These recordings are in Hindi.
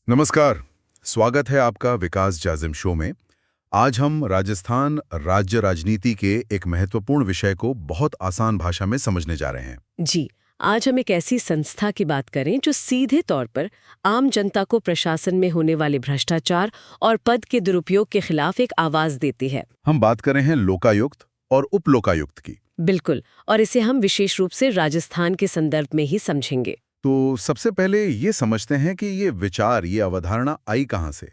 नमस्कार। स्वागत है आपका विकास जाजिम शो में। आज हम राजस्थान राज्य राजनीति के एक महत्वपूर्ण विषय को बहुत आसान भाषा में समझने जा रहे हैं। जी, आज हम एक ऐसी संस्था की बात करें जो सीधे तौर पर आम जनता को प्रशासन में होने वाले भ्रष्टाचार और पद के दुरुपयोग के खिलाफ एक आवाज देती है। हम बात कर रहे हैं लोकायुक्त और उप लोकायुक्त की। बिल्कुल, और इसे हम विशेष रूप से राजस्थान के संदर्भ में ही समझेंगे। तो सबसे पहले ये समझते हैं कि ये विचार, ये अवधारणा आई कहाँ से,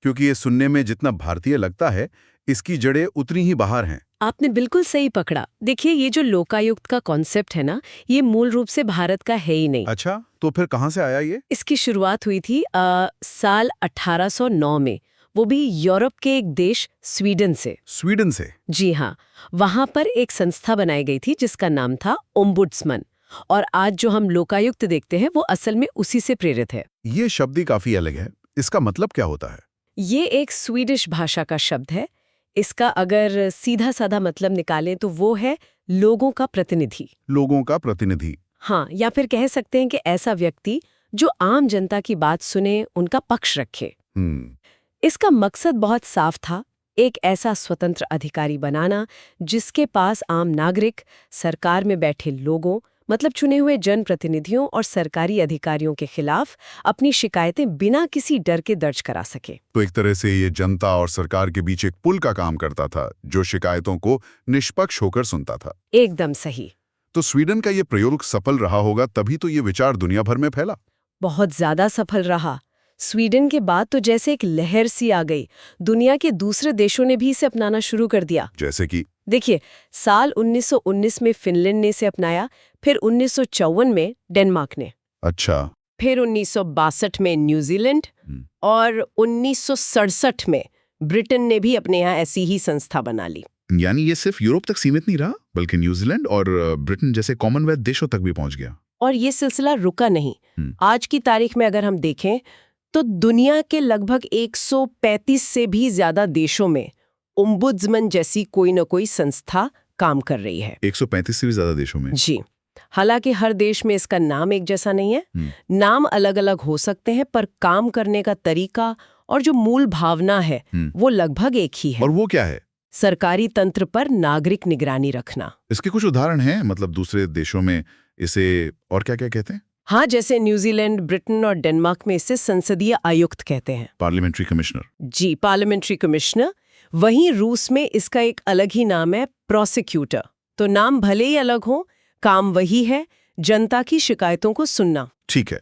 क्योंकि ये सुनने में जितना भारतीय लगता है, इसकी जड़ें उतनी ही बाहर हैं। आपने बिल्कुल सही पकड़ा। देखिए, ये जो लोकायुक्त का कॉन्सेप्ट है ना, ये मूल रूप से भारत का है ही नहीं। अच्छा, तो फिर कहाँ से आया ये? इसकी शुरुआत हुई थी साल 1809 में, वो भी यूरोप के एक देश स्वीडन से। स्वीडन से? जी हाँ, वहां पर एक संस्था बनाई गई थी जिसका नाम था ओम्बुड्समन। और आज जो हम लोकायुक्त देखते हैं वो असल में उसी से प्रेरित है। ये शब्द ही काफी अलग है। इसका मतलब क्या होता है? ये एक स्वीडिश भाषा का शब्द है। इसका अगर सीधा साधा मतलब निकालें तो वो है लोगों का प्रतिनिधि। लोगों का प्रतिनिधि। हाँ, या फिर कह सकते हैं कि ऐसा व्यक्ति जो आम जनता की बात सुने, उनका पक्ष रखे। इसका मकसद बहुत साफ था, एक ऐसा स्वतंत्र अधिकारी बनाना जिसके पास आम नागरिक, सरकार में बैठे लोगों, मतलब चुने हुए जनप्रतिनिधियों और सरकारी अधिकारियों के खिलाफ अपनी शिकायतें बिना किसी डर के दर्ज करा सके। तो एक तरह से ये जनता और सरकार के बीच एक पुल का काम करता था, जो शिकायतों को निष्पक्ष होकर सुनता था। एकदम सही। तो स्वीडन का ये प्रयोग सफल रहा होगा, तभी तो ये विचार दुनिया भर में फैला। बहुत ज्यादा सफल रहा। स्वीडन के बाद तो जैसे एक लहर सी आ गई, दुनिया के दूसरे देशों ने भी इसे अपनाना शुरू कर दिया। जैसे कि देखिए, साल 1919 में फिनलैंड ने इसे अपनाया, फिर 1954 में डेनमार्क ने, अच्छा, फिर 1962 में न्यूजीलैंड और 1967 में ब्रिटेन ने भी अपने यहाँ ऐसी ही संस्था बना ली। यानी ये सिर्फ यूरोप तक सीमित नहीं रहा, बल्कि न्यूजीलैंड और ब्रिटेन जैसे कॉमनवेल्थ देशों तक भी पहुंच गया। और ये सिलसिला रुका नहीं। आज की तारीख में अगर हम देखें तो दुनिया के लगभग 135 से भी ज्यादा देशों में ओम्बुड्समन जैसी कोई न कोई संस्था काम कर रही है। 135 से भी ज्यादा देशों में? जी। हालांकि हर देश में इसका नाम एक जैसा नहीं है। नाम अलग अलग हो सकते हैं, पर काम करने का तरीका और जो मूल भावना है वो लगभग एक ही है। और वो क्या है? सरकारी तंत्र पर नागरिक निगरानी रखना। इसके कुछ उदाहरण हैं, मतलब दूसरे देशों में इसे और क्या क्या कहते हैं? हाँ, जैसे न्यूजीलैंड, ब्रिटेन और डेनमार्क में इसे संसदीय आयुक्त कहते हैं। Parliamentary commissioner. जी, पार्लियामेंट्री कमिश्नर। वहीं रूस में इसका एक अलग ही नाम है, प्रोसिक्यूटर। तो नाम भले ही अलग हो, काम वही है, जनता की शिकायतों को सुनना। ठीक है,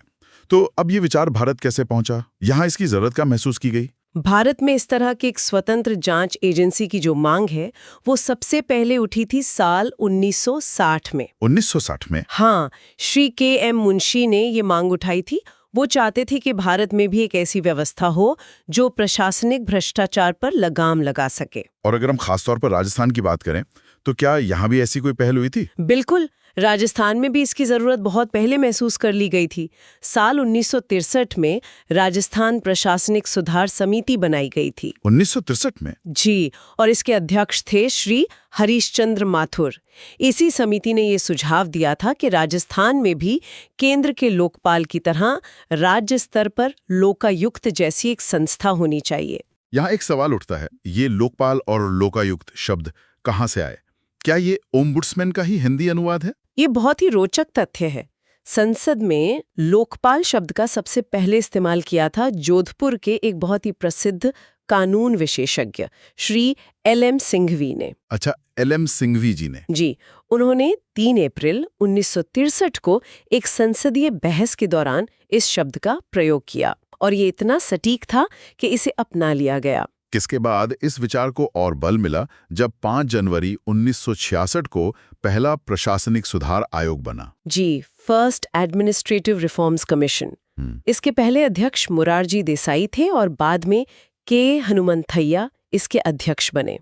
तो अब ये विचार भारत कैसे पहुंचा? यहाँ इसकी जरूरत क्या महसूस की गई? भारत में इस तरह की एक स्वतंत्र जांच एजेंसी की जो मांग है वो सबसे पहले उठी थी साल 1960 में। 1960 में? हाँ, श्री के.एम. मुंशी ने ये मांग उठाई थी। वो चाहते थे कि भारत में भी एक ऐसी व्यवस्था हो जो प्रशासनिक भ्रष्टाचार पर लगाम लगा सके। और अगर हम खासतौर पर राजस्थान की बात करें, तो क्या यहाँ भी ऐसी कोई पहल हुई थी? बिल्कुल, राजस्थान में भी इसकी जरूरत बहुत पहले महसूस कर ली गई थी। साल 1963 में राजस्थान प्रशासनिक सुधार समिति बनाई गई थी। 1963 में? जी, और इसके अध्यक्ष थे श्री हरीशचंद्र माथुर। इसी समिति ने ये सुझाव दिया था कि राजस्थान में भी केंद्र के लोकपाल की तरह राज्य स्तर पर लोकायुक्त जैसी एक संस्था होनी चाहिए। यहाँ एक सवाल उठता है, ये लोकपाल और लोकायुक्त शब्द कहाँ से आए? क्या ये ओम्बुड्समैन का ही हिंदी अनुवाद है? ये बहुत ही रोचक तथ्य है। संसद में लोकपाल शब्द का सबसे पहले इस्तेमाल किया था जोधपुर के एक बहुत ही प्रसिद्ध कानून विशेषज्ञ श्री एल.एम. सिंघवी ने। अच्छा, एल.एम. सिंघवी जी ने? जी, उन्होंने 3 अप्रैल 1963 को एक संसदीय बहस के दौरान इस शब्द का प्रयोग किया, और ये इतना सटीक था कि इसे अपना लिया गया। किसके बाद इस विचार को और बल मिला जब 5 जनवरी 1966 को पहला प्रशासनिक सुधार आयोग बना। जी, फर्स्ट एडमिनिस्ट्रेटिव रिफॉर्म्स कमीशन। इसके पहले अध्यक्ष मोरारजी देसाई थे और बाद में के हनुमंथैया इसके अध्यक्ष बने।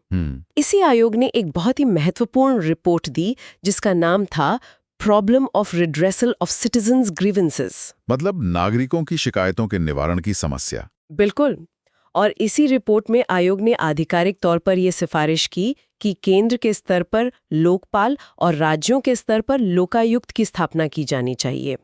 इसी आयोग ने एक बहुत ही महत्वपूर्ण रिपोर्ट दी जिसका नाम था problem of redressal of citizens grievances. मतलब नागरिकों की शिकायतों के निवारण की समस्या। बिल्कुल। और इसी रिपोर्ट में आयोग ने आधिकारिक तौर पर यह सिफारिश की कि केंद्र के स्तर पर लोकपाल और राज्यों के स्तर पर लोकायुक्त की स्थापना की जानी चाहिए।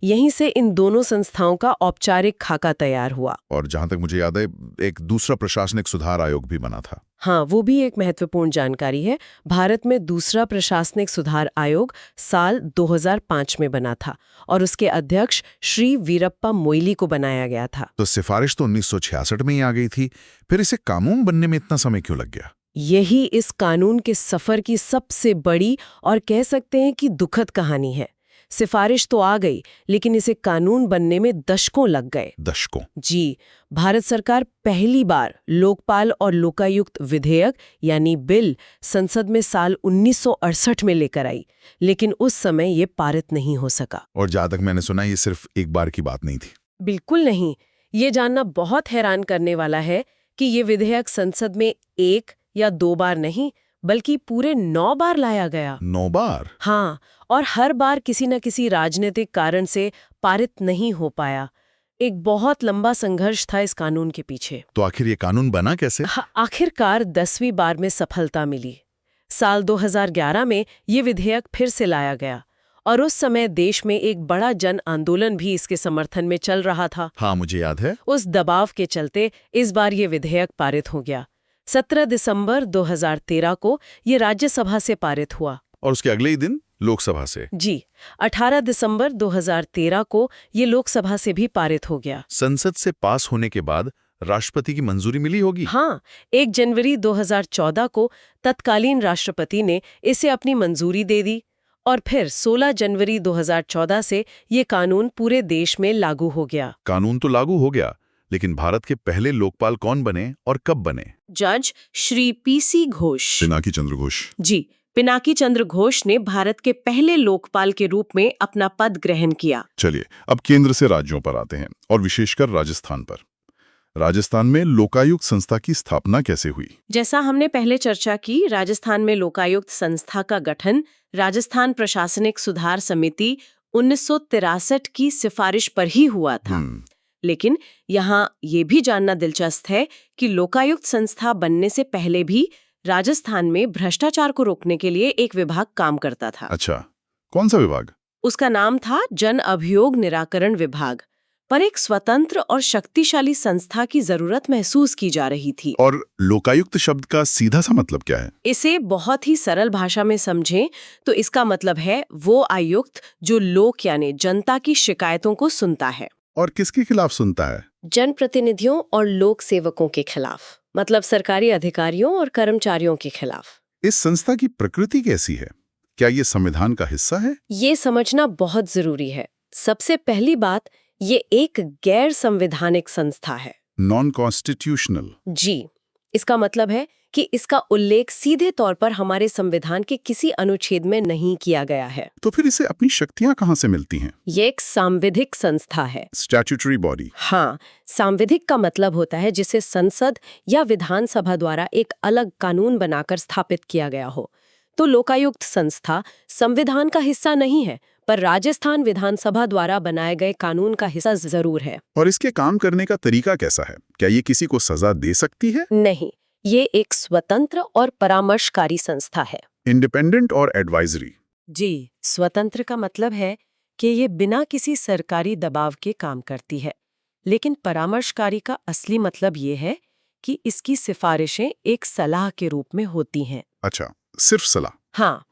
यहीं से इन दोनों संस्थाओं का औपचारिक खाका तैयार हुआ। और जहां तक मुझे याद है, एक दूसरा प्रशासनिक सुधार आयोग भी बना था। हाँ, वो भी एक महत्वपूर्ण जानकारी है। भारत में दूसरा प्रशासनिक सुधार आयोग साल 2005 में बना था और उसके अध्यक्ष श्री वीरप्पा मोइली को बनाया गया था। तो सिफारिश तो 1966 में ही आ गई थी, फिर इसे कानून बनने में इतना समय क्यों लग गया? यही इस कानून के सफर की सबसे बड़ी और कह सकते हैं कि दुखद कहानी है। सिफारिश तो आ गई, लेकिन इसे कानून बनने में दशकों लग गए। दशकों? जी, भारत सरकार पहली बार लोकपाल और लोकायुक्त विधेयक यानी बिल संसद में साल 1968 में लेकर आई, लेकिन उस समय ये पारित नहीं हो सका। और जहां तक मैंने सुना, ये सिर्फ एक बार की बात नहीं थी। बिल्कुल नहीं। ये जानना बहुत हैरान करने वाला है कि ये विधेयक संसद में 1 या 2 बार नहीं, बल्कि पूरे 9 बार लाया गया। 9 बार? हाँ, और हर बार किसी न किसी राजनीतिक कारण से पारित नहीं हो पाया। एक बहुत लंबा संघर्ष था इस कानून के पीछे। तो आखिर ये कानून बना कैसे? आखिरकार 10वीं बार में सफलता मिली। साल 2011 में ये विधेयक फिर से लाया गया और उस समय देश में एक बड़ा जन आंदोलन भी इसके समर्थन में चल रहा था। हाँ, मुझे याद है। उस दबाव के चलते इस बार ये विधेयक पारित हो गया। 17 दिसंबर 2013 को ये राज्यसभा से पारित हुआ। और उसके अगले ही दिन लोकसभा से? जी, 18 दिसंबर 2013 को ये लोकसभा से भी पारित हो गया। संसद से पास होने के बाद राष्ट्रपति की मंजूरी मिली होगी? हाँ, 1 जनवरी 2014 को तत्कालीन राष्ट्रपति ने इसे अपनी मंजूरी दे दी और फिर 16 जनवरी 2014 से ये कानून पूरे देश में लागू हो गया। कानून तो लागू हो गया, लेकिन भारत के पहले लोकपाल कौन बने और कब बने? जज श्री पीसी घोष। पिनाकी चंद्र घोष। जी, पिनाकी चंद्र घोष ने भारत के पहले लोकपाल के रूप में अपना पद ग्रहण किया। चलिए, अब केंद्र से राज्यों पर आते हैं और विशेषकर राजस्थान पर। राजस्थान में लोकायुक्त संस्था की स्थापना कैसे हुई? जैसा हमने पहले चर्चा की, राजस्थान में लोकायुक्त संस्था का गठन राजस्थान प्रशासनिक सुधार समिति 1963 की सिफारिश पर ही हुआ था। लेकिन यहाँ ये भी जानना दिलचस्प है कि लोकायुक्त संस्था बनने से पहले भी राजस्थान में भ्रष्टाचार को रोकने के लिए एक विभाग काम करता था। अच्छा, कौन सा विभाग? उसका नाम था जन अभियोग निराकरण विभाग। पर एक स्वतंत्र और शक्तिशाली संस्था की जरूरत महसूस की जा रही थी। और लोकायुक्त शब्द का सीधा सा मतलब क्या है? इसे बहुत ही सरल भाषा में समझें तो इसका मतलब है वो आयुक्त जो लोक यानी जनता की शिकायतों को सुनता है। और किसके खिलाफ सुनता है? जनप्रतिनिधियों और लोक सेवकों के खिलाफ, मतलब सरकारी अधिकारियों और कर्मचारियों के खिलाफ। इस संस्था की प्रकृति कैसी है? क्या ये संविधान का हिस्सा है? ये समझना बहुत जरूरी है। सबसे पहली बात, ये एक गैर संवैधानिक संस्था है। Non constitutional? जी, इसका मतलब है कि इसका उल्लेख सीधे तौर पर हमारे संविधान के किसी अनुच्छेद में नहीं किया गया है। तो फिर इसे अपनी शक्तियां कहां से मिलती हैं? ये एक सांविधिक संस्था है। Statutory body? हाँ, सांविधिक का मतलब होता है जिसे संसद या विधानसभा द्वारा एक अलग कानून बनाकर स्थापित किया गया हो। तो लोकायुक्त संस्था संविधान का हिस्सा नहीं है, पर राजस्थान विधानसभा द्वारा बनाए गए कानून का हिस्सा जरूर है। और इसके काम करने का तरीका कैसा है? क्या ये किसी को सजा दे सकती है? नहीं, ये एक स्वतंत्र और परामर्शकारी संस्था है। इंडिपेंडेंट और एडवाइजरी? जी, स्वतंत्र का मतलब है कि ये बिना किसी सरकारी दबाव के काम करती है, लेकिन परामर्शकारी का असली मतलब ये है कि इसकी सिफारिशें एक सलाह के रूप में होती हैं। अच्छा, सिर्फ सलाह? हाँ,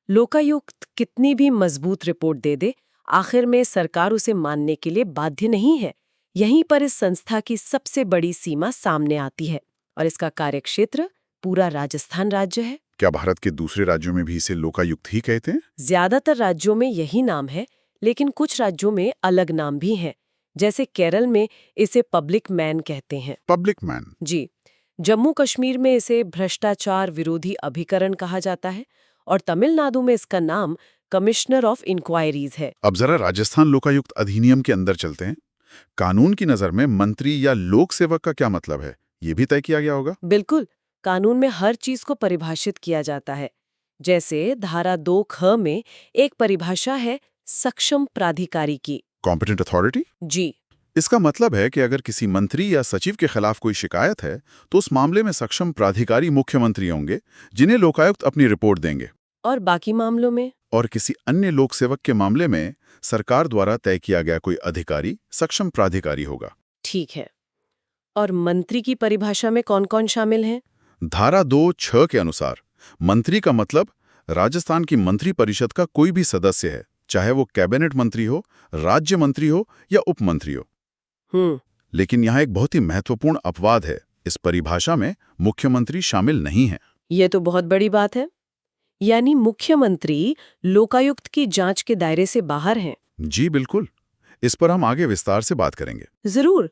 लोकायुक्त कितनी भी मजबूत रिपोर्ट दे दे, आखिर में सरकार उसे मानने के लिए बाध्य नहीं है। यहीं पर इस संस्था की सबसे बड़ी सीमा सामने आती है और इसका कार्यक्षेत्र पूरा राजस्थान राज्य है। क्या भारत के दूसरे राज्यों में भी इसे लोकायुक्त ही कहते हैं? ज्यादातर राज्यों में यही नाम है, लेकिन कुछ राज्यों में अलग नाम भी हैं। जैसे केरल में इसे पब्लिक मैन कहते हैं। Public man? जी, जम्मू कश्मीर में इसे भ्रष्टाचार विरोधी अभिकरण कहा जाता है और तमिलनाडु में इसका नाम कमिश्नर ऑफ इंक्वायरीज है। अब जरा राजस्थान लोकायुक्त अधिनियम के अंदर चलते हैं। कानून की नजर में मंत्री या लोक सेवक का क्या मतलब है, ये भी तय किया गया होगा? बिल्कुल, कानून में हर चीज को परिभाषित किया जाता है। जैसे धारा 2(ख) में एक परिभाषा है सक्षम प्राधिकारी की। Competent authority? जी, इसका मतलब है कि अगर किसी मंत्री या सचिव के खिलाफ कोई शिकायत है तो उस मामले में सक्षम प्राधिकारी मुख्यमंत्री होंगे, जिन्हें लोकायुक्त अपनी रिपोर्ट देंगे। और बाकी मामलों में? और किसी अन्य लोक सेवक के मामले में सरकार द्वारा तय किया गया कोई अधिकारी सक्षम प्राधिकारी होगा। ठीक है। और मंत्री की परिभाषा में कौन-कौन शामिल हैं? धारा 2(6) के अनुसार मंत्री का मतलब राजस्थान की मंत्री परिषद का कोई भी सदस्य है, चाहे वो कैबिनेट मंत्री हो, राज्य मंत्री हो या उप मंत्री हो। लेकिन यहाँ एक बहुत ही महत्वपूर्ण अपवाद है, इस परिभाषा में मुख्यमंत्री शामिल नहीं है। ये तो बहुत बड़ी बात है। यानी मुख्यमंत्री लोकायुक्त की जांच के दायरे से बाहर हैं। जी बिल्कुल, इस पर हम आगे विस्तार से बात करेंगे। जरूर।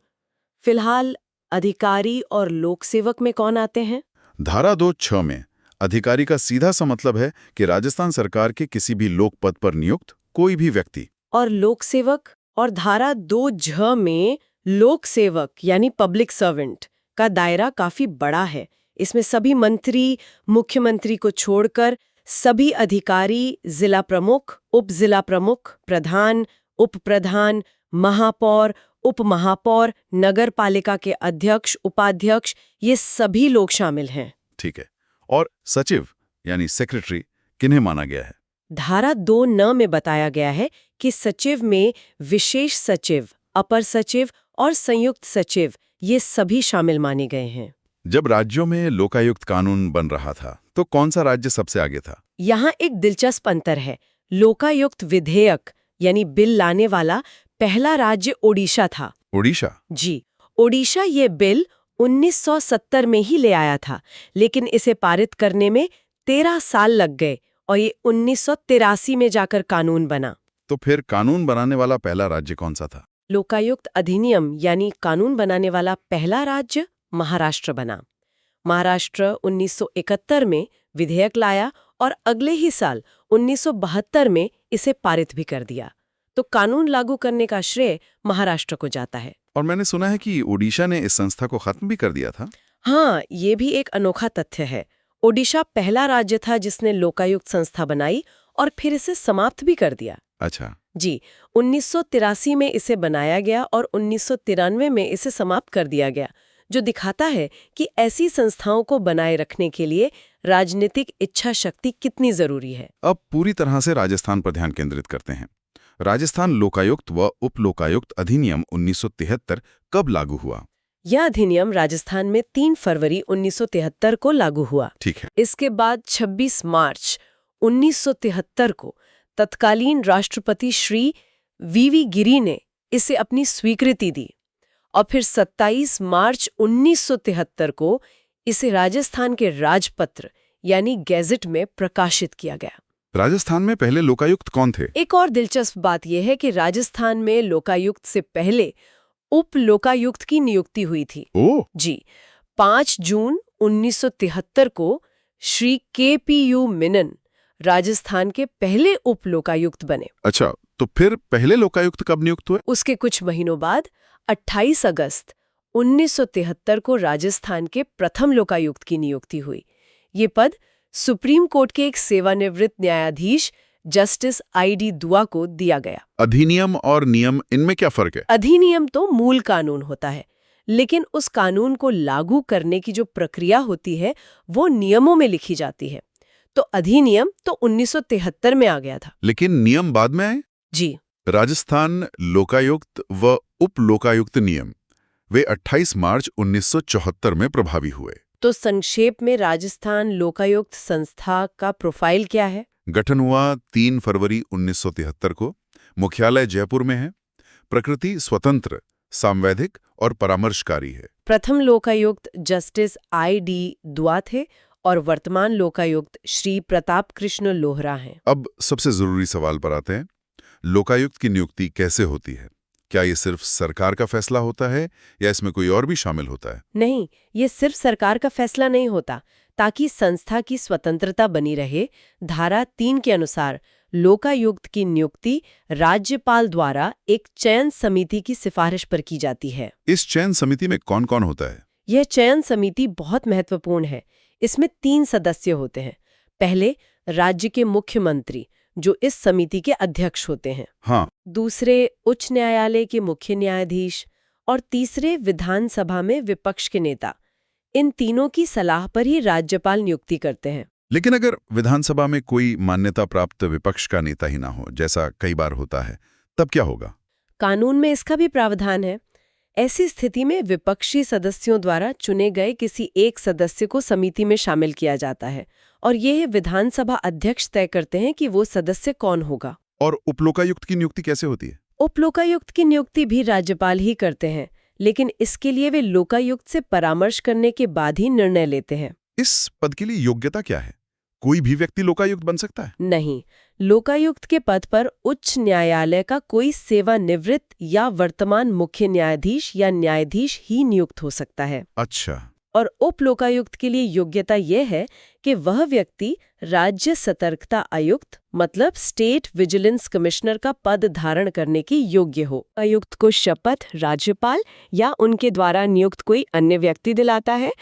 फिलहाल अधिकारी और लोक सेवक में कौन आते हैं? धारा 2(6) में अधिकारी का सीधा सा मतलब है कि राजस्थान सरकार के किसी भी लोक पद पर नियुक्त कोई भी व्यक्ति। और लोक सेवक? और धारा 2(j) में लोक सेवक यानी पब्लिक सर्वेंट का दायरा काफी बड़ा है। इसमें सभी मंत्री, मुख्यमंत्री को छोड़कर सभी अधिकारी, जिला प्रमुख, उप जिला प्रमुख, प्रधान, उप प्रधान, महापौर, उप महापौर, नगर पालिका के अध्यक्ष, उपाध्यक्ष, ये सभी लोग शामिल हैं। ठीक है। और सचिव यानी सेक्रेटरी किन्हें माना गया है? धारा 2(9) में बताया गया है कि सचिव में विशेष सचिव, अपर सचिव और संयुक्त सचिव ये सभी शामिल माने गए हैं। जब राज्यों में लोकायुक्त कानून बन रहा था तो कौन सा राज्य सबसे आगे था? यहाँ एक दिलचस्प अंतर है। लोकायुक्त विधेयक यानी बिल लाने वाला पहला राज्य ओडिशा था। ओडिशा? जी, ओडिशा ये बिल 1970 में ही ले आया था, लेकिन इसे पारित करने में 13 साल लग गए और ये 1983 में जाकर कानून बना। तो फिर कानून बनाने वाला पहला राज्य कौन सा था? लोकायुक्त अधिनियम यानी कानून बनाने वाला पहला राज्य महाराष्ट्र बना। महाराष्ट्र 1971 में विधेयक लाया और अगले ही साल 1972 में इसे पारित भी कर दिया। तो कानून लागू करने का श्रेय महाराष्ट्र को जाता है। और मैंने सुना है कि ओडिशा ने इस संस्था को खत्म भी कर दिया था। हाँ, ये भी एक अनोखा तथ्य है। ओडिशा पहला राज्य था जिसने लोकायुक्त संस्था बनाई और फिर इसे समाप्त भी कर दिया। अच्छा जी, 1983 में इसे बनाया गया और 1993 में इसे समाप्त कर दिया गया, जो दिखाता है कि ऐसी संस्थाओं को बनाए रखने के लिए राजनीतिक इच्छा शक्ति कितनी जरूरी है। अब पूरी तरह से राजस्थान पर ध्यान केंद्रित करते हैं। राजस्थान लोकायुक्त व उप लोकायुक्त अधिनियम 1973 कब लागू हुआ? यह अधिनियम राजस्थान में 3 फरवरी 1973 को लागू हुआ। ठीक है। इसके बाद 26 मार्च 1973 को तत्कालीन राष्ट्रपति श्री वीवी गिरी ने इसे अपनी स्वीकृति दी और फिर 27 मार्च 1973 को इसे राजस्थान के राजपत्र यानी गैजेट में प्रकाशित किया गया। राजस्थान में पहले लोकायुक्त कौन थे? एक और दिलचस्प बात यह है कि राजस्थान में लोकायुक्त से पहले उप लोकायुक्त की नियुक्ति हुई थी। ओह! जी, 5 जून 1973 को श्री KPU मेनन राजस्थान के पहले उप लोकायुक्त बने। अच्छा, तो फिर पहले लोकायुक्त कब नियुक्त हुए? उसके कुछ महीनों बाद 28 अगस्त 1973 को राजस्थान के प्रथम लोकायुक्त की नियुक्ति हुई। ये पद सुप्रीम कोर्ट के एक सेवानिवृत्त न्यायाधीश जस्टिस ID दुआ को दिया गया। अधिनियम और नियम, इनमें क्या फर्क है? अधिनियम तो मूल कानून होता है, लेकिन उस कानून को लागू करने की जो प्रक्रिया होती है वो नियमों में लिखी जाती है। तो अधिनियम तो 1973 में आ गया था। लेकिन नियम बाद में आए? जी, राजस्थान लोकायुक्त व उप लोकायुक्त नियम वे 28 मार्च 1974 में प्रभावी हुए। तो संक्षेप में राजस्थान लोकायुक्त संस्था का प्रोफाइल क्या है? गठन हुआ 3 फरवरी 1973 को। मुख्यालय जयपुर में है। प्रकृति स्वतंत्र, सांवैधिक और परामर्शकारी है। प्रथम लोकायुक्त जस्टिस ID दुआ थे और वर्तमान लोकायुक्त श्री प्रताप कृष्ण लोहरा हैं। अब सबसे जरूरी सवाल पर आते हैं। लोकायुक्त की नियुक्ति कैसे होती है? क्या ये सिर्फ सरकार का फैसला होता है या इसमें कोई और भी शामिल होता है? नहीं, ये सिर्फ सरकार का फैसला नहीं होता। ताकि संस्था की स्वतंत्रता बनी रहे, धारा 3 के अनुसार लोकायुक्त की नियुक्ति राज्यपाल द्वारा एक चयन समिति की सिफारिश पर की जाती है। इस चयन समिति में कौन-कौन होता है? यह चयन समिति बहुत महत्वपूर्ण है। इसमें 3 सदस्य होते हैं। पहले राज्य के मुख्यमंत्री, जो इस समिति के अध्यक्ष होते हैं। हाँ। दूसरे उच्च न्यायालय के मुख्य न्यायाधीश और तीसरे विधानसभा में विपक्ष के नेता। इन तीनों की सलाह पर ही राज्यपाल नियुक्ति करते हैं। लेकिन अगर विधानसभा में कोई मान्यता प्राप्त विपक्ष का नेता ही ना हो, जैसा कई बार होता है, तब क्या होगा? कानून में इसका भी प्रावधान है। ऐसी स्थिति में विपक्षी सदस्यों द्वारा चुने गए किसी एक सदस्य को समिति में शामिल किया जाता है और यह विधानसभा अध्यक्ष तय करते हैं कि वो सदस्य कौन होगा। और उपलोकायुक्त की नियुक्ति कैसे होती है? उपलोकायुक्त की नियुक्ति भी राज्यपाल ही करते हैं, लेकिन इसके लिए वे लोकायुक्त से परामर्श करने के बाद ही निर्णय लेते हैं। इस पद के लिए योग्यता क्या है? कोई भी व्यक्ति लोकायुक्त बन सकता है? नहीं, लोकायुक्त के पद पर उच्च न्यायालय का कोई सेवानिवृत्त या वर्तमान मुख्य न्यायाधीश या न्यायाधीश ही नियुक्त हो सकता है। अच्छा। और उप लोकायुक्त के लिए योग्यता यह है कि वह व्यक्ति राज्य सतर्कता आयुक्त मतलब स्टेट विजिलेंस कमिश्नर का पद धारण करने के योग्य हो। आयुक्त को शपथ राज्यपाल या उनके द्वारा नियुक्त कोई अन्य व्यक्ति दिलाता है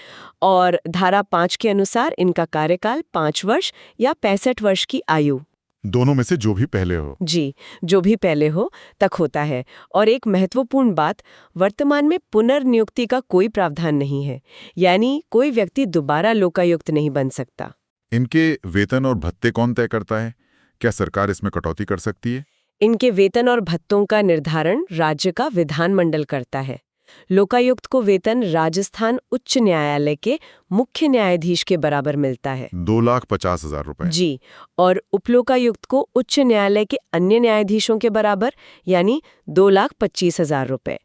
और धारा 5 के अनुसार इनका कार्यकाल 5 वर्ष या 65 वर्ष की आयु, दोनों में से जो भी पहले हो। जी, जो भी पहले हो तक होता है। और एक महत्वपूर्ण बात, वर्तमान में पुनर्नियुक्ति का कोई प्रावधान नहीं है, यानी कोई व्यक्ति दोबारा लोकायुक्त नहीं बन सकता। इनके वेतन और भत्ते कौन तय करता है? क्या सरकार इसमें कटौती कर सकती है? इनके वेतन और भत्तों का निर्धारण राज्य का विधानमंडल करता है। लोकायुक्त को वेतन राजस्थान उच्च न्यायालय के मुख्य न्यायाधीश के बराबर मिलता है, 2,50,000 रुपए। जी, और उपलोकायुक्त को उच्च न्यायालय के अन्य न्यायाधीशों के बराबर यानी 2,25,000 रुपए।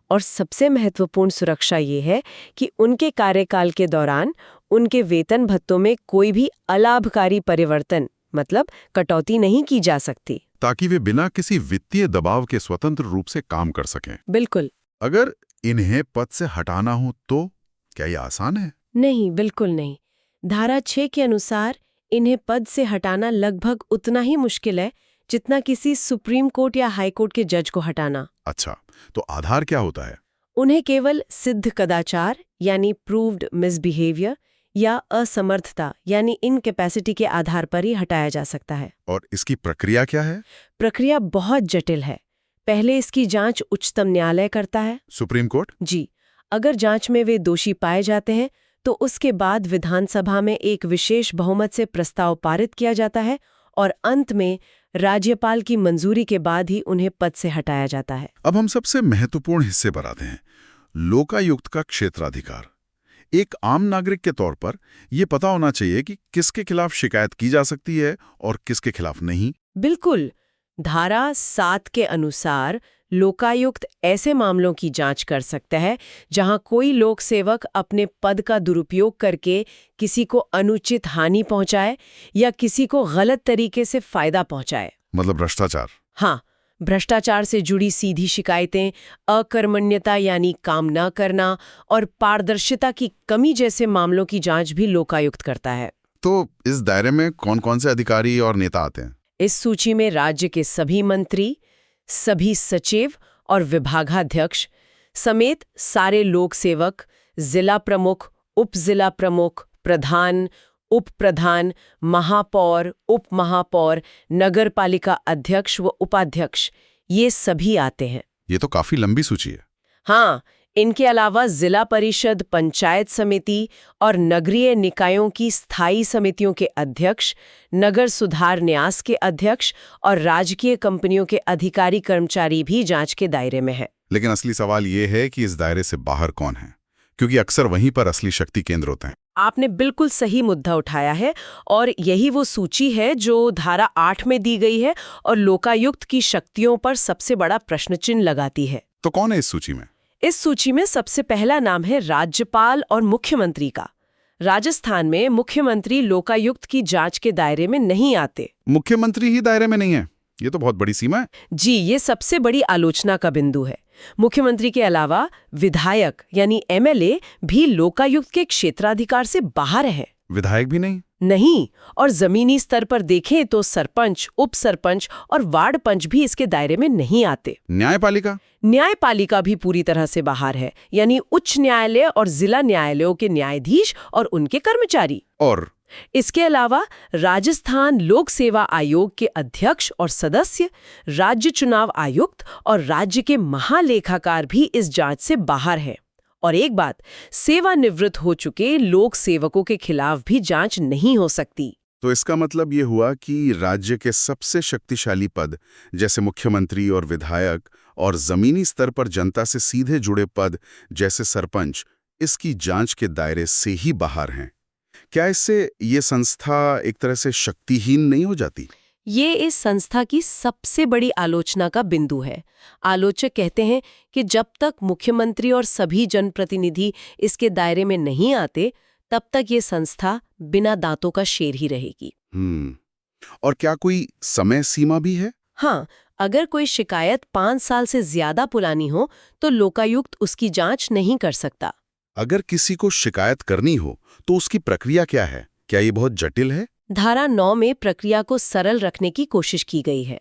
और सबसे महत्वपूर्ण सुरक्षा ये है कि उनके कार्यकाल के दौरान उनके वेतन भत्तों में कोई भी अलाभकारी परिवर्तन मतलब कटौती नहीं की जा सकती, ताकि वे बिना किसी वित्तीय दबाव के स्वतंत्र रूप से काम कर सकें। बिल्कुल। अगर इन्हें पद से हटाना हो तो क्या ये आसान है? नहीं, बिल्कुल नहीं। धारा 6 के अनुसार इन्हें पद से हटाना लगभग उतना ही मुश्किल है जितना किसी सुप्रीम कोर्ट या हाई कोर्ट के जज को हटाना। अच्छा, तो आधार क्या होता है? उन्हें केवल सिद्ध कदाचार यानी प्रूव्ड मिसबिहेवियर या असमर्थता यानी इनकैपेसिटी के आधार पर ही हटाया जा सकता है। और इसकी प्रक्रिया क्या है? प्रक्रिया बहुत जटिल है। पहले इसकी जांच उच्चतम न्यायालय करता है। Supreme court? जी, अगर जांच में वे दोषी पाए जाते हैं तो उसके बाद विधानसभा में एक विशेष बहुमत से प्रस्ताव पारित किया जाता है और अंत में राज्यपाल की मंजूरी के बाद ही उन्हें पद से हटाया जाता है। अब हम सबसे महत्वपूर्ण हिस्से पर आते हैं, लोकायुक्त का क्षेत्राधिकार। एक आम नागरिक के तौर पर यह पता होना चाहिए कि किसके खिलाफ शिकायत की जा सकती है और किसके खिलाफ नहीं। बिल्कुल। धारा 7 के अनुसार लोकायुक्त ऐसे मामलों की जांच कर सकता है जहां कोई लोक सेवक अपने पद का दुरुपयोग करके किसी को अनुचित हानि पहुंचाए या किसी को गलत तरीके से फायदा पहुंचाए। मतलब भ्रष्टाचार? हाँ, भ्रष्टाचार से जुड़ी सीधी शिकायतें, अकर्मण्यता यानी काम न करना और पारदर्शिता की कमी जैसे मामलों की जांच भी लोकायुक्त करता है। तो इस दायरे में कौन-कौन से अधिकारी और नेता आते हैं? इस सूची में राज्य के सभी मंत्री, सभी सचिव और विभागाध्यक्ष समेत सारे लोक सेवक, जिला प्रमुख, उप जिला प्रमुख, प्रधान, उप प्रधान, महापौर, उप महापौर, नगर पालिका अध्यक्ष व उपाध्यक्ष, ये सभी आते हैं। ये तो काफी लंबी सूची है। हाँ, इनके अलावा जिला परिषद, पंचायत समिति और नगरीय निकायों की स्थायी समितियों के अध्यक्ष, नगर सुधार न्यास के अध्यक्ष और राजकीय कंपनियों के अधिकारी कर्मचारी भी जांच के दायरे में हैं। लेकिन असली सवाल ये है कि इस दायरे से बाहर कौन है, क्योंकि अक्सर वहीं पर असली शक्ति केंद्र होते हैं। आपने बिल्कुल सही मुद्दा उठाया है और यही वो सूची है जो धारा 8 में दी गई है और लोकायुक्त की शक्तियों पर सबसे बड़ा प्रश्नचिन्ह लगाती है। तो कौन है इस सूची में? इस सूची में सबसे पहला नाम है राज्यपाल और मुख्यमंत्री का। राजस्थान में मुख्यमंत्री लोकायुक्त की जांच के दायरे में नहीं आते। मुख्यमंत्री ही दायरे में नहीं है? ये तो बहुत बड़ी सीमा है। जी, ये सबसे बड़ी आलोचना का बिंदु है। मुख्यमंत्री के अलावा विधायक यानी एमएलए भी लोकायुक्त के क्षेत्राधिकार से बाहर हैं। विधायक भी नहीं? नहीं, और जमीनी स्तर पर देखें तो सरपंच, उप सरपंच और वार्ड पंच भी इसके दायरे में नहीं आते। न्यायपालिका? न्यायपालिका भी पूरी तरह से बाहर है, यानी उच्च न्यायालय और जिला न्यायालयों के न्यायाधीश और उनके कर्मचारी। और इसके अलावा राजस्थान लोक सेवा आयोग के अध्यक्ष और सदस्य, राज्य चुनाव आयुक्त और राज्य के महालेखाकार भी इस जांच से बाहर हैं। और एक बात, सेवानिवृत्त हो चुके लोक सेवकों के खिलाफ भी जांच नहीं हो सकती। तो इसका मतलब ये हुआ कि राज्य के सबसे शक्तिशाली पद जैसे मुख्यमंत्री और विधायक और जमीनी स्तर पर जनता से सीधे जुड़े पद जैसे सरपंच इसकी जांच के दायरे से ही बाहर हैं। क्या इससे ये संस्था एक तरह से शक्तिहीन नहीं हो जाती? ये इस संस्था की सबसे बड़ी आलोचना का बिंदु है। आलोचक कहते हैं कि जब तक मुख्यमंत्री और सभी जनप्रतिनिधि इसके दायरे में नहीं आते, तब तक ये संस्था बिना दांतों का शेर ही रहेगी। और क्या कोई समय सीमा भी है? हाँ, अगर कोई शिकायत 5 साल से ज्यादा पुरानी हो तो लोकायुक्त उसकी जांच नहीं कर सकता। अगर किसी को शिकायत करनी हो तो उसकी प्रक्रिया क्या है? क्या ये बहुत जटिल है? धारा 9 में प्रक्रिया को सरल रखने की कोशिश की गई है।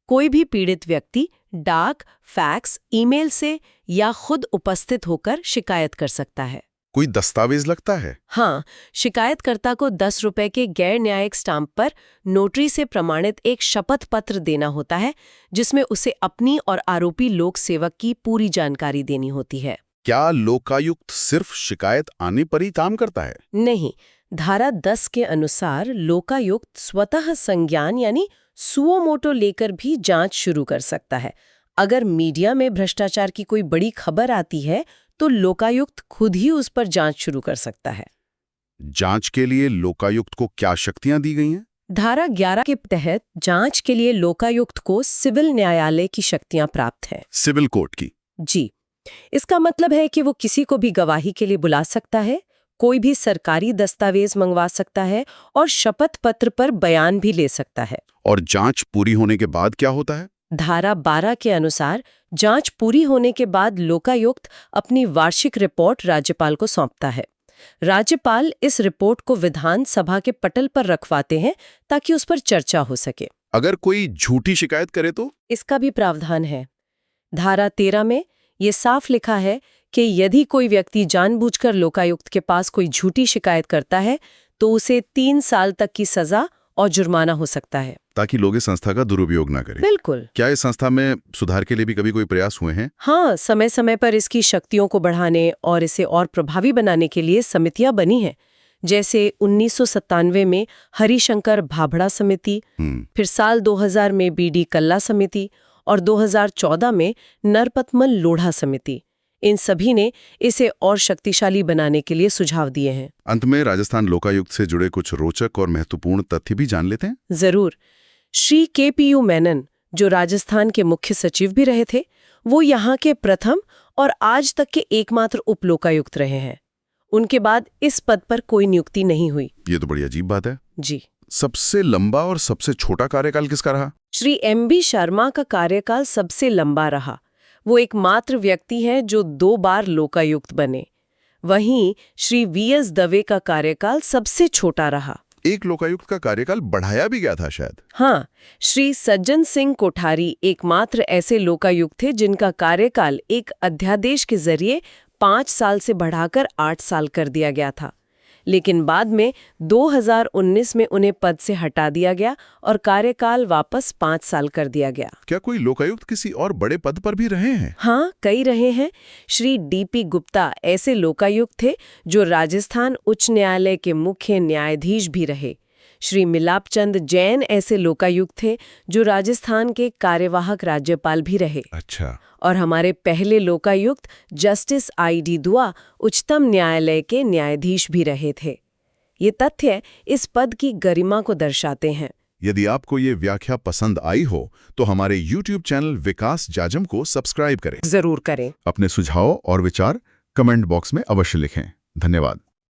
कोई भी पीड़ित व्यक्ति डाक, फैक्स, ईमेल से या खुद उपस्थित होकर शिकायत कर सकता है। कोई दस्तावेज लगता है? हाँ, शिकायतकर्ता को 10 रुपए के गैर न्यायिक स्टाम्प पर नोटरी से प्रमाणित एक शपथ पत्र देना होता है, जिसमें उसे अपनी और आरोपी लोक सेवक की पूरी जानकारी देनी होती है। क्या लोकायुक्त सिर्फ शिकायत आने पर ही काम करता है? नहीं, धारा 10 के अनुसार लोकायुक्त स्वतः संज्ञान यानी सुओ मोटो लेकर भी जांच शुरू कर सकता है। अगर मीडिया में भ्रष्टाचार की कोई बड़ी खबर आती है तो लोकायुक्त खुद ही उस पर जांच शुरू कर सकता है। जांच के लिए लोकायुक्त को क्या शक्तियां दी गई हैं? धारा 11 के तहत जांच के लिए लोकायुक्त को सिविल न्यायालय की शक्तियां प्राप्त हैं। सिविल कोर्ट की? जी, इसका मतलब है कि वो किसी को भी गवाही के लिए बुला सकता है, कोई भी सरकारी दस्तावेज मंगवा सकता है और शपथ पत्र पर बयान भी ले सकता है। और जांच पूरी होने के बाद क्या होता है? धारा 12 के अनुसार जांच पूरी होने के बाद लोकायुक्त अपनी वार्षिक रिपोर्ट राज्यपाल को सौंपता है। राज्यपाल इस रिपोर्ट को विधानसभा के पटल पर रखवाते हैं ताकि उस पर चर्चा हो सके। अगर कोई झूठी शिकायत करे तो? इसका भी प्रावधान है। धारा 13 में ये साफ लिखा है कि यदि कोई व्यक्ति जानबूझकर लोकायुक्त के पास कोई झूठी शिकायत करता है तो उसे 3 साल तक की सजा और जुर्माना हो सकता है, ताकि लोग इस संस्था का दुरुपयोग ना करें। बिल्कुल। क्या इस संस्था में सुधार के लिए भी कभी कोई प्रयास हुए हैं? हाँ, समय समय पर इसकी शक्तियों को बढ़ाने और इसे और प्रभावी बनाने के लिए समितियां बनी हैं। जैसे 1997 में हरिशंकर भाभड़ा समिति, फिर साल 2000 में बीडी कल्ला समिति और 2014 में नरपतमल लोढ़ा समिति। इन सभी ने इसे और शक्तिशाली बनाने के लिए सुझाव दिए हैं। अंत में राजस्थान लोकायुक्त से जुड़े कुछ रोचक और महत्वपूर्ण तथ्य भी जान लेते हैं। जरूर। श्री KPU मेनन, जो राजस्थान के मुख्य सचिव भी रहे थे, वो यहाँ के प्रथम और आज तक के एकमात्र उप लोकायुक्त रहे हैं। उनके बाद इस पद पर कोई नियुक्ति नहीं हुई। ये तो बड़ी अजीब बात है। जी। सबसे लंबा और सबसे छोटा कार्यकाल किसका रहा? श्री MB शर्मा का कार्यकाल सबसे लंबा रहा। वो एकमात्र व्यक्ति हैं जो 2 बार लोकायुक्त बने। वहीं श्री VS दवे का कार्यकाल सबसे छोटा रहा। एक लोकायुक्त का कार्यकाल बढ़ाया भी गया था शायद। हाँ, श्री सज्जन सिंह कोठारी एकमात्र ऐसे लोकायुक्त थे जिनका कार्यकाल एक अध्यादेश के जरिए 5 साल से बढ़ाकर 8 साल कर दिया गया था। लेकिन बाद में 2019 में उन्हें पद से हटा दिया गया और कार्यकाल वापस 5 साल कर दिया गया। क्या कोई लोकायुक्त किसी और बड़े पद पर भी रहे हैं? हाँ, कई रहे हैं। श्री DP गुप्ता ऐसे लोकायुक्त थे जो राजस्थान उच्च न्यायालय के मुख्य न्यायाधीश भी रहे। श्री मिलापचंद जैन ऐसे लोकायुक्त थे जो राजस्थान के कार्यवाहक राज्यपाल भी रहे। अच्छा। और हमारे पहले लोकायुक्त जस्टिस ID दुआ उच्चतम न्यायालय के न्यायाधीश भी रहे थे। ये तथ्य इस पद की गरिमा को दर्शाते हैं। यदि आपको ये व्याख्या पसंद आई हो तो हमारे YouTube चैनल विकास जाजम को सब्सक्राइब करें। जरूर करें। अपने सुझाव और विचार कमेंट बॉक्स में अवश्य लिखें। धन्यवाद।